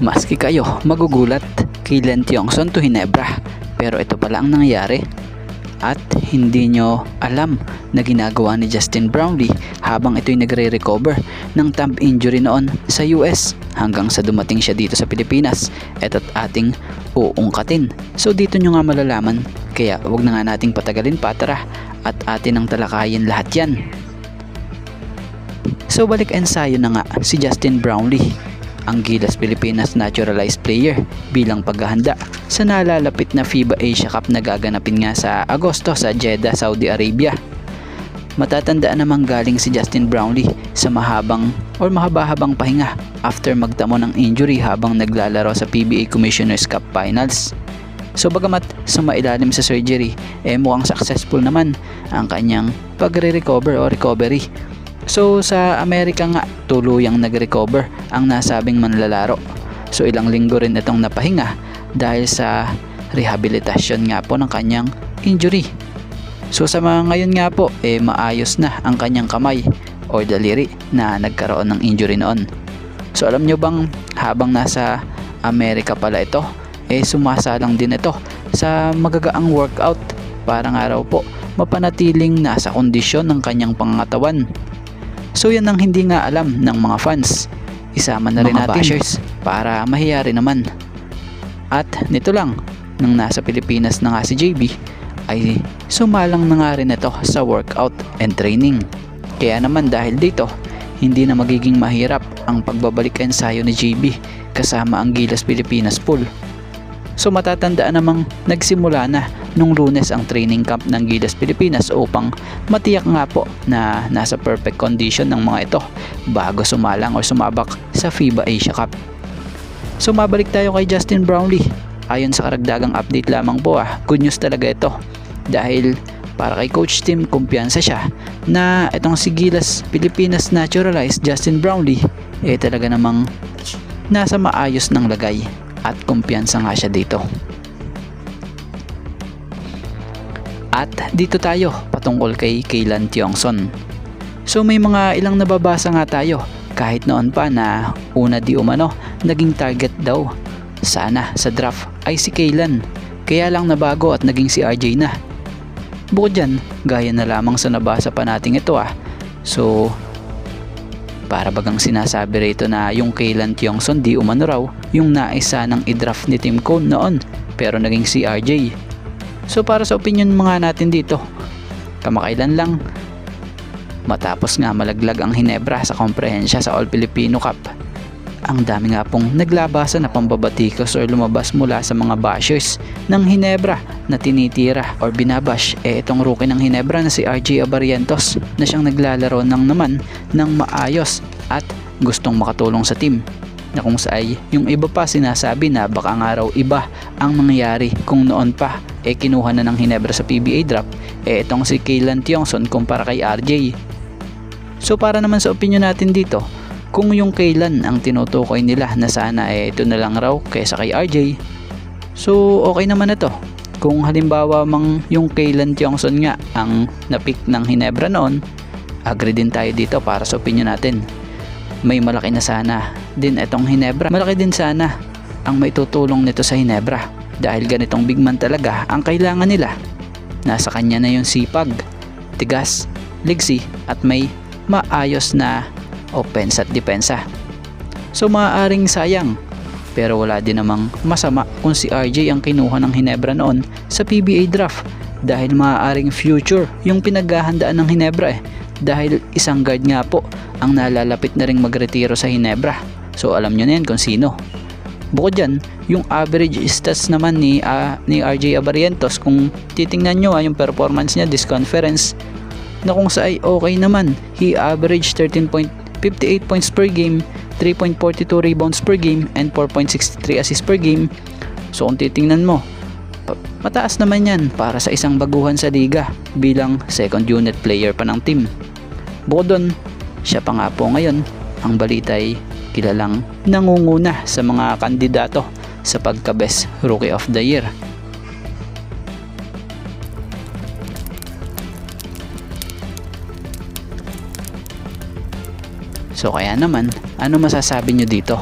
Maski kayo magugulat, kailan Tiongson to Hinebra, pero ito pala ang nangyari. At hindi nyo alam na ginagawa ni Justin Brownlee habang ito'y nagre-recover ng thumb injury noon sa US hanggang sa dumating siya dito sa Pilipinas. Ito't ating uungkatin. So dito nyo nga malalaman, kaya wag na nga nating patagalin pa, tara at atin ang talakayin lahat yan. So balik ensayo na nga si Justin Brownlee, ang Gilas Pilipinas naturalized player, bilang paghahanda sa nalalapit na FIBA Asia Cup na gaganapin nga sa Agosto sa Jeddah, Saudi Arabia. Matatandaan namang galing si Justin Brownlee sa mahaba-habang pahinga after magtamo ng injury habang naglalaro sa PBA Commissioner's Cup Finals. So bagamat sumailalim sa surgery, mukhang successful naman ang kanyang pagre-recover o recovery. So sa Amerika nga tuluyang nag-recover ang nasabing manlalaro. So ilang linggo rin itong napahinga dahil sa rehabilitasyon nga po ng kanyang injury. So sa mga ngayon nga po maayos na ang kanyang kamay o daliri na nagkaroon ng injury noon. So alam nyo bang habang nasa Amerika pala ito, sumasalang din ito sa magagaang workout para nga raw po mapanatiling nasa kondisyon ng kanyang pangangatawan. So yan ang hindi nga alam ng mga fans. Isama na rin natin bashers para mahiya rin naman. At nito lang, nang nasa Pilipinas na nga si JB, ay sumalang na nga rin ito sa workout and training. Kaya naman dahil dito, hindi na magiging mahirap ang pagbabalik ensayo ni JB kasama ang Gilas Pilipinas pool. So matatandaan namang nagsimula na nung Lunes ang training camp ng Gilas Pilipinas upang matiyak nga po na nasa perfect condition ng mga ito bago sumalang o sumabak sa FIBA Asia Cup. So mabalik tayo kay Justin Brownlee. Ayon sa karagdagang update lamang po, good news talaga ito dahil para kay Coach Tim, kumpiyansa siya na itong si Gilas Pilipinas naturalized Justin Brownlee talaga namang nasa maayos ng lagay at kumpiyansa nga siya dito. At dito tayo patungkol kay Kaylan Tiongson. So may mga ilang nababasa nga tayo kahit noon pa na una di umano naging target daw sana sa draft ay si Kaylan, kaya lang nabago at naging si RJ na. Bukod dyan, gaya na lamang sa nabasa pa nating ito so para bagang sinasabi rito na yung Kaylan Tiongson di umano raw yung naisa ng i-draft ni Tim Cone noon pero naging si RJ. So para sa opinion mga natin dito, kamakailan lang matapos nga malaglag ang Hinebra sa komprehensya sa All Filipino Cup, ang dami nga pong naglabasan na pambabatikos or lumabas mula sa mga bashers ng Hinebra na tinitira or binabash itong rookie ng Hinebra na si RJ Abarientos na siyang naglalaro naman ng maayos at gustong makatulong sa team, na kung saan yung iba pa sinasabi na baka nga raw iba ang mangyayari kung noon pa kinuha na ng Hinebra sa PBA draft itong si Kaylan Tiongson kumpara kay RJ. So para naman sa opinion natin dito, kung yung Kaylan ang tinutukoy nila na sana ito na lang raw kaysa kay RJ, so okay naman na to. Kung halimbawa mang yung Kaylan Tiongson nga ang napick ng Hinebra noon, agree din tayo dito para sa opinion natin. May malaki na sana din itong Hinebra. Malaki din sana ang maitutulong nito sa Hinebra dahil ganitong big man talaga ang kailangan nila. Nasa kanya na yung sipag, tigas, ligsi at may maayos na offense at depensa. So maaaring sayang, pero wala din namang masama kung si RJ ang kinuha ng Hinebra noon sa PBA draft dahil maaaring future yung pinaghahandaan ng Hinebra dahil isang guard nga po ang nalalapit na ring magretiro sa Hinebra. So alam nyo na yan kung sino. Bukod dyan, yung average stats naman ni RJ Abarientos, kung titingnan nyo yung performance niya this conference, na kung sa ay okay naman. He averaged 13.58 points per game, 3.42 rebounds per game, and 4.63 assists per game. So kung titingnan mo, mataas naman yan para sa isang baguhan sa liga bilang second unit player pa ng team. Bukod doon, siya pa nga po ngayon ang balita ay kilalang nangunguna sa mga kandidato sa pagka-best rookie of the year. So kaya naman, ano masasabi nyo dito?